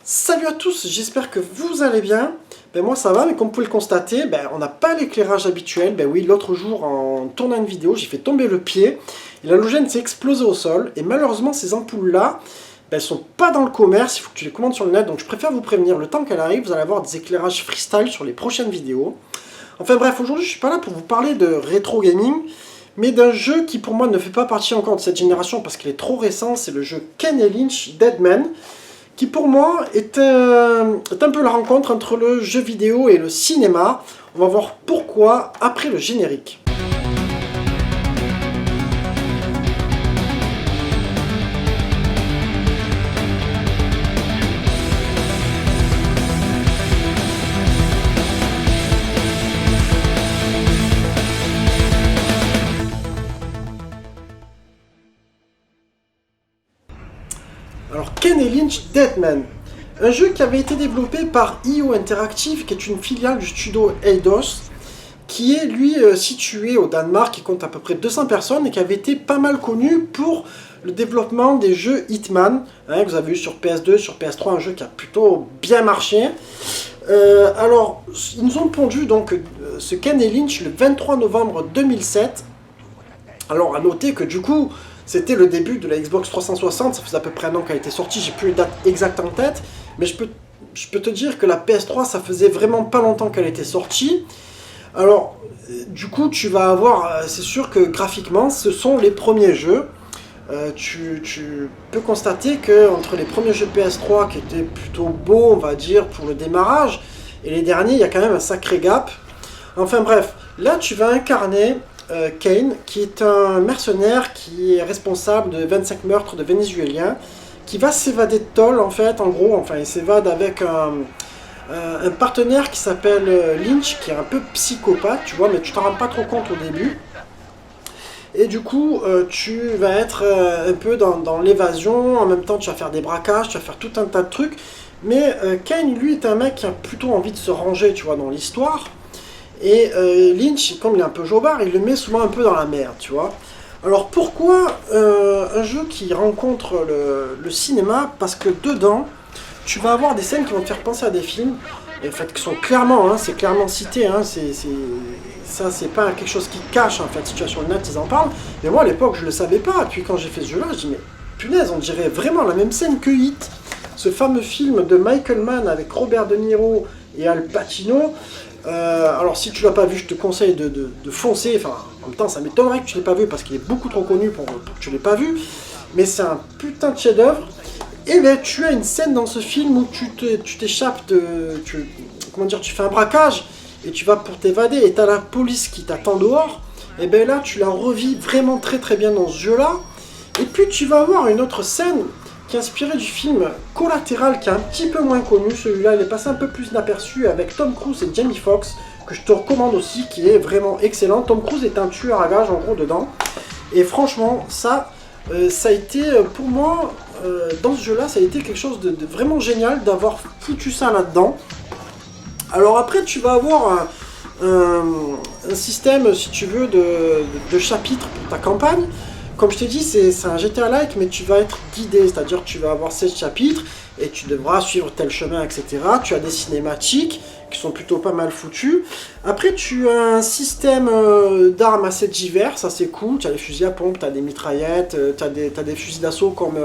Salut à tous, j'espère que vous allez bien. Moi ça va, mais comme vous pouvez le constater, on n'a pas l'éclairage habituel. Oui, l'autre jour en tournant une vidéo, j'ai fait tomber le pied et l'halogène s'est explosé au sol. Et malheureusement ces ampoules là, elles sont pas dans le commerce, il faut que tu les commandes sur le net. Donc je préfère vous prévenir, le temps qu'elle arrive, vous allez avoir des éclairages freestyle sur les prochaines vidéos. Enfin bref, aujourd'hui je suis pas là pour vous parler de rétro gaming, mais d'un jeu qui pour moi ne fait pas partie encore de cette génération parce qu'il est trop récent. C'est le jeu Kane et Lynch Deadman, qui pour moi est un peu la rencontre entre le jeu vidéo et le cinéma. On va voir pourquoi après le générique. Alors, Kane et Lynch Deadman, un jeu qui avait été développé par IO Interactive, qui est une filiale du studio Eidos, qui est lui situé au Danemark, qui compte à peu près 200 personnes et qui avait été pas mal connu pour le développement des jeux Hitman, que vous avez vu sur PS2, sur PS3, un jeu qui a plutôt bien marché. Alors, ils nous ont pondu donc ce Kane et Lynch le 23 novembre 2007. Alors, à noter que du coup, c'était le début de la Xbox 360, ça faisait à peu près un an qu'elle était sortie, j'ai plus les dates exactes en tête, mais je peux te dire que la PS3, ça faisait vraiment pas longtemps qu'elle était sortie. Alors, du coup, tu vas avoir, c'est sûr que graphiquement, ce sont les premiers jeux. Tu peux constater que entre les premiers jeux PS3 qui étaient plutôt beaux, on va dire, pour le démarrage, et les derniers, il y a quand même un sacré gap. Enfin bref, là tu vas incarner Kane, qui est un mercenaire qui est responsable de 25 meurtres de Vénézuéliens, qui va s'évader de tôle en fait, en gros, enfin il s'évade avec un partenaire qui s'appelle Lynch, qui est un peu psychopathe, tu vois, mais tu t'en rends pas trop compte au début. Et du coup, tu vas être un peu dans l'évasion, en même temps tu vas faire des braquages, tu vas faire tout un tas de trucs, mais Kane, lui, est un mec qui a plutôt envie de se ranger, tu vois, dans l'histoire. Et Lynch, comme il est un peu jobard, il le met souvent un peu dans la merde, tu vois. Alors pourquoi un jeu qui rencontre le cinéma? Parce que dedans, tu vas avoir des scènes qui vont te faire penser à des films, et en fait, qui sont clairement, c'est clairement cité, ça c'est pas quelque chose qui cache, en fait, si tu vas sur le net, ils en parlent. Mais moi à l'époque, je le savais pas, et puis quand j'ai fait ce jeu-là, je dis mais punaise, on dirait vraiment la même scène que Hit, ce fameux film de Michael Mann avec Robert De Niro et Al Pacino. Alors si tu l'as pas vu, je te conseille de foncer, enfin en même temps ça m'étonnerait que tu l'aies pas vu parce qu'il est beaucoup trop connu pour que tu l'aies pas vu, mais c'est un putain de chef d'œuvre. Et bien tu as une scène dans ce film où tu t'échappes comment dire, tu fais un braquage et tu vas pour t'évader et tu as la police qui t'attend dehors, et bien là tu la revis vraiment très très bien dans ce jeu là. Et puis tu vas avoir une autre scène qui est inspiré du film Collateral, qui est un petit peu moins connu. Celui-là, il est passé un peu plus inaperçu, avec Tom Cruise et Jamie Foxx, que je te recommande aussi, qui est vraiment excellent. Tom Cruise est un tueur à gages, en gros, dedans. Et franchement, ça a été, pour moi, dans ce jeu-là, ça a été quelque chose de vraiment génial d'avoir foutu ça là-dedans. Alors après, tu vas avoir un système, si tu veux, de chapitres pour ta campagne. Comme je t'ai dit, c'est un GTA-like, mais tu vas être guidé, c'est-à-dire que tu vas avoir 16 chapitres et tu devras suivre tel chemin, etc. Tu as des cinématiques qui sont plutôt pas mal foutues. Après, tu as un système d'armes assez divers, ça c'est cool. Tu as des fusils à pompe, tu as des mitraillettes, tu as des fusils d'assaut comme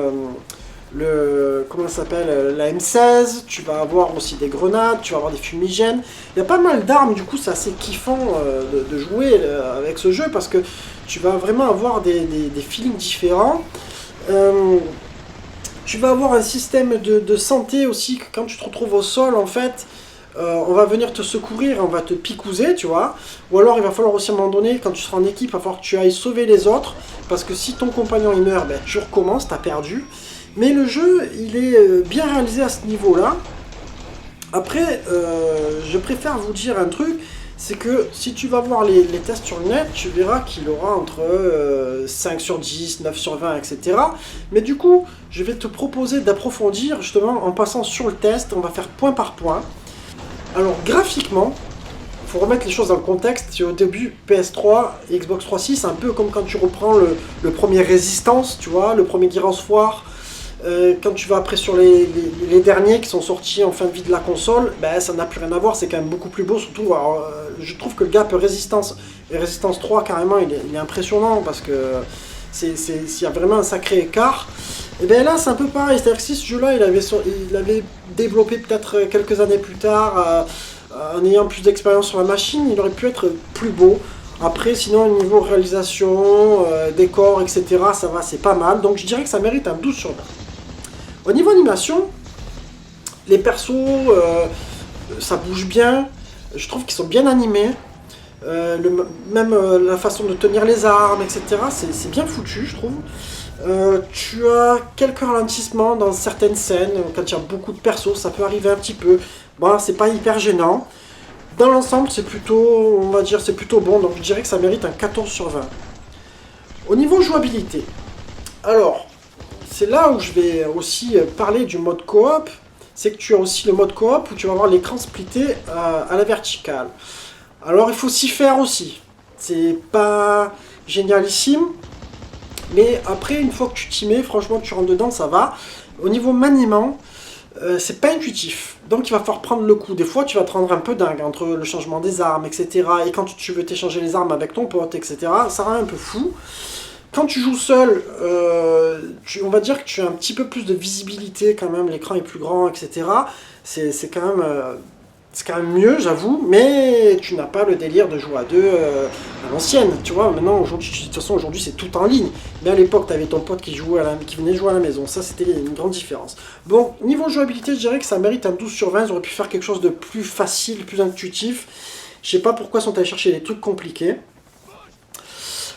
comment ça s'appelle, la M16. Tu vas avoir aussi des grenades, tu vas avoir des fumigènes. Il y a pas mal d'armes, du coup c'est assez kiffant de jouer avec ce jeu parce que tu vas vraiment avoir des feelings différents. Tu vas avoir un système de santé aussi, que quand tu te retrouves au sol, en fait, on va venir te secourir, on va te picouser, tu vois. Ou alors il va falloir aussi à un moment donné, quand tu seras en équipe, il va falloir que tu ailles sauver les autres, parce que si ton compagnon il meurt, tu recommences, tu as perdu. Mais le jeu, il est bien réalisé à ce niveau-là. Après, je préfère vous dire un truc, c'est que si tu vas voir les tests sur le net, tu verras qu'il aura entre 5 sur 10, 9 sur 20, etc. Mais du coup, je vais te proposer d'approfondir justement en passant sur le test, on va faire point par point. Alors graphiquement, il faut remettre les choses dans le contexte, au début PS3 et Xbox 360, c'est un peu comme quand tu reprends le premier Resistance, tu vois, le premier Gears of War, Quand tu vas après sur les derniers qui sont sortis en fin de vie de la console, ben, ça n'a plus rien à voir, c'est quand même beaucoup plus beau. Surtout, alors, je trouve que le gap Résistance et Résistance 3, carrément, il est impressionnant parce que il y a vraiment un sacré écart. Et bien là, c'est un peu pareil, c'est-à-dire que si ce jeu-là, il avait développé peut-être quelques années plus tard, en ayant plus d'expérience sur la machine, il aurait pu être plus beau. Après, sinon, au niveau réalisation, décor, etc., ça va, c'est pas mal. Donc je dirais que ça mérite un 12 sur 20. Au niveau animation, les persos, ça bouge bien. Je trouve qu'ils sont bien animés. Même la façon de tenir les armes, etc., c'est bien foutu, je trouve. Tu as quelques ralentissements dans certaines scènes. Quand il y a beaucoup de persos, ça peut arriver un petit peu. Bon, c'est pas hyper gênant. Dans l'ensemble, c'est plutôt, on va dire, c'est plutôt bon. Donc je dirais que ça mérite un 14 sur 20. Au niveau jouabilité, alors, c'est là où je vais aussi parler du mode coop. C'est que tu as aussi le mode coop où tu vas avoir l'écran splitté à la verticale. Alors il faut s'y faire aussi. C'est pas génialissime. Mais après, une fois que tu t'y mets, franchement, tu rentres dedans, ça va. Au niveau maniement, c'est pas intuitif. Donc il va falloir prendre le coup. Des fois, tu vas te rendre un peu dingue entre le changement des armes, etc. Et quand tu veux t'échanger les armes avec ton pote, etc. Ça rend un peu fou. Quand tu joues seul, on va dire que tu as un petit peu plus de visibilité quand même, l'écran est plus grand, etc. C'est quand même mieux, j'avoue, mais tu n'as pas le délire de jouer à deux à l'ancienne, tu vois. Maintenant, aujourd'hui, de toute façon, aujourd'hui, c'est tout en ligne. Mais à l'époque, tu avais ton pote qui venait jouer à la maison. Ça, c'était une grande différence. Bon, niveau jouabilité, je dirais que ça mérite un 12 sur 20. Ils auraient pu faire quelque chose de plus facile, plus intuitif. Je sais pas pourquoi ils sont allés chercher des trucs compliqués.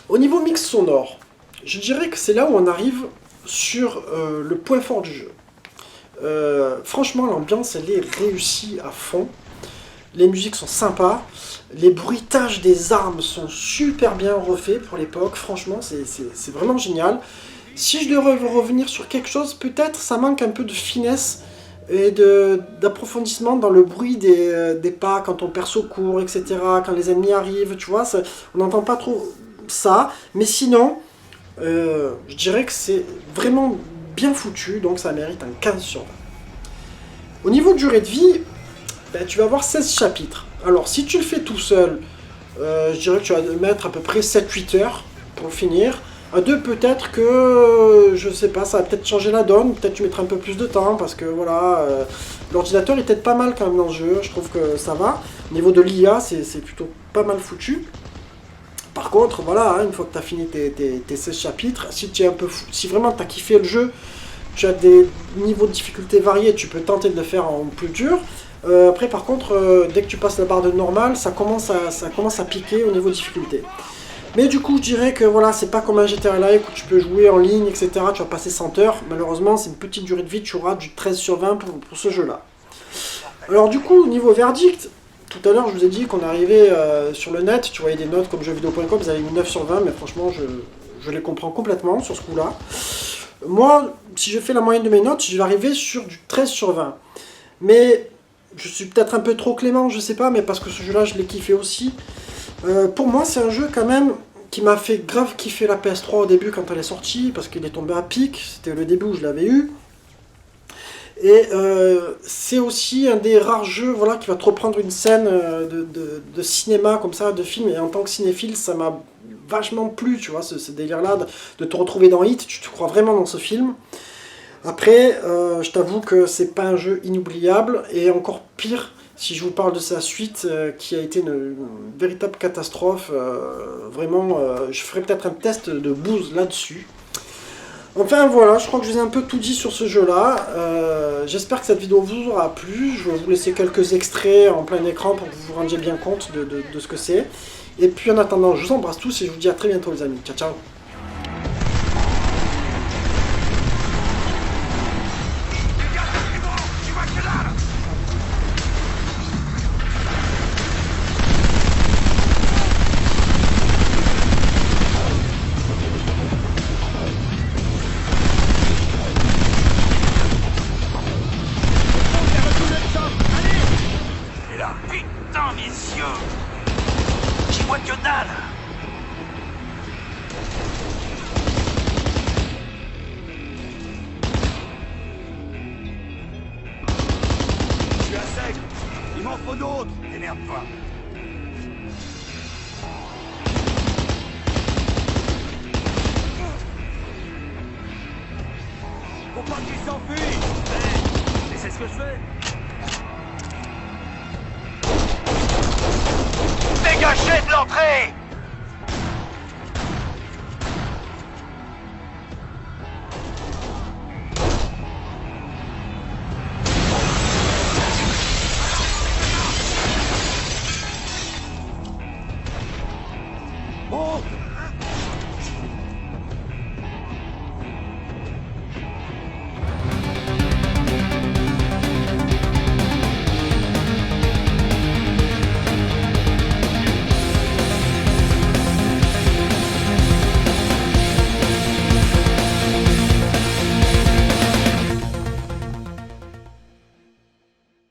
Au niveau mix sonore, je dirais que c'est là où on arrive sur le point fort du jeu. Franchement, l'ambiance, elle est réussie à fond. Les musiques sont sympas. Les bruitages des armes sont super bien refaits pour l'époque. Franchement, c'est vraiment génial. Si je devais revenir sur quelque chose, peut-être ça manque un peu de finesse et d'approfondissement dans le bruit des pas quand ton perso court, etc. Quand les ennemis arrivent, tu vois, on n'entend pas trop ça. Mais sinon, je dirais que c'est vraiment bien foutu, donc ça mérite un 15 sur 20. Au niveau de durée de vie, ben, tu vas avoir 16 chapitres. Alors si tu le fais tout seul, je dirais que tu vas mettre à peu près 7-8 heures pour finir. À deux, peut-être que, je sais pas, ça va peut-être changer la donne, peut-être tu mettras un peu plus de temps, parce que voilà, l'ordinateur est peut-être pas mal quand même dans le jeu, je trouve que ça va. Au niveau de l'IA, c'est plutôt pas mal foutu. Par contre, voilà, hein, une fois que tu as fini tes 16 chapitres, si vraiment tu as kiffé le jeu, tu as des niveaux de difficulté variés, tu peux tenter de le faire en plus dur. Après, par contre, dès que tu passes la barre de normal, ça commence à piquer au niveau de difficulté. Mais du coup, je dirais que voilà, c'est pas comme un GTA Live où tu peux jouer en ligne, etc. Tu vas passer 100 heures. Malheureusement, c'est une petite durée de vie, tu auras du 13 sur 20 pour ce jeu-là. Alors du coup, au niveau verdict, tout à l'heure, je vous ai dit qu'on arrivait sur le net, tu voyais des notes comme jeuxvideo.com, ils avaient mis 9 sur 20, mais franchement, je les comprends complètement sur ce coup-là. Moi, si je fais la moyenne de mes notes, je vais arriver sur du 13 sur 20. Mais je suis peut-être un peu trop clément, je sais pas, mais parce que ce jeu-là, je l'ai kiffé aussi. Pour moi, c'est un jeu quand même qui m'a fait grave kiffer la PS3 au début quand elle est sortie, parce qu'il est tombé à pic, c'était le début où je l'avais eu. Et c'est aussi un des rares jeux voilà, qui va te reprendre une scène de cinéma comme ça, de film, et en tant que cinéphile, ça m'a vachement plu, tu vois, ce délire-là, de te retrouver dans Hit, tu te crois vraiment dans ce film. Après, je t'avoue que c'est pas un jeu inoubliable, et encore pire, si je vous parle de sa suite, qui a été une véritable catastrophe, vraiment, je ferai peut-être un test de bouse là-dessus. Enfin voilà, je crois que je vous ai un peu tout dit sur ce jeu-là. J'espère que cette vidéo vous aura plu. Je vais vous laisser quelques extraits en plein écran pour que vous vous rendiez bien compte de ce que c'est. Et puis en attendant, je vous embrasse tous et je vous dis à très bientôt les amis. Ciao ciao. Putain, messieurs! J'y vois que dalle! collègues. Il m'en faut d'autres. Énerve-toi. Faut pas qu'ils s'enfuient. Mais c'est ce que je fais. Dégagez de l'entrée!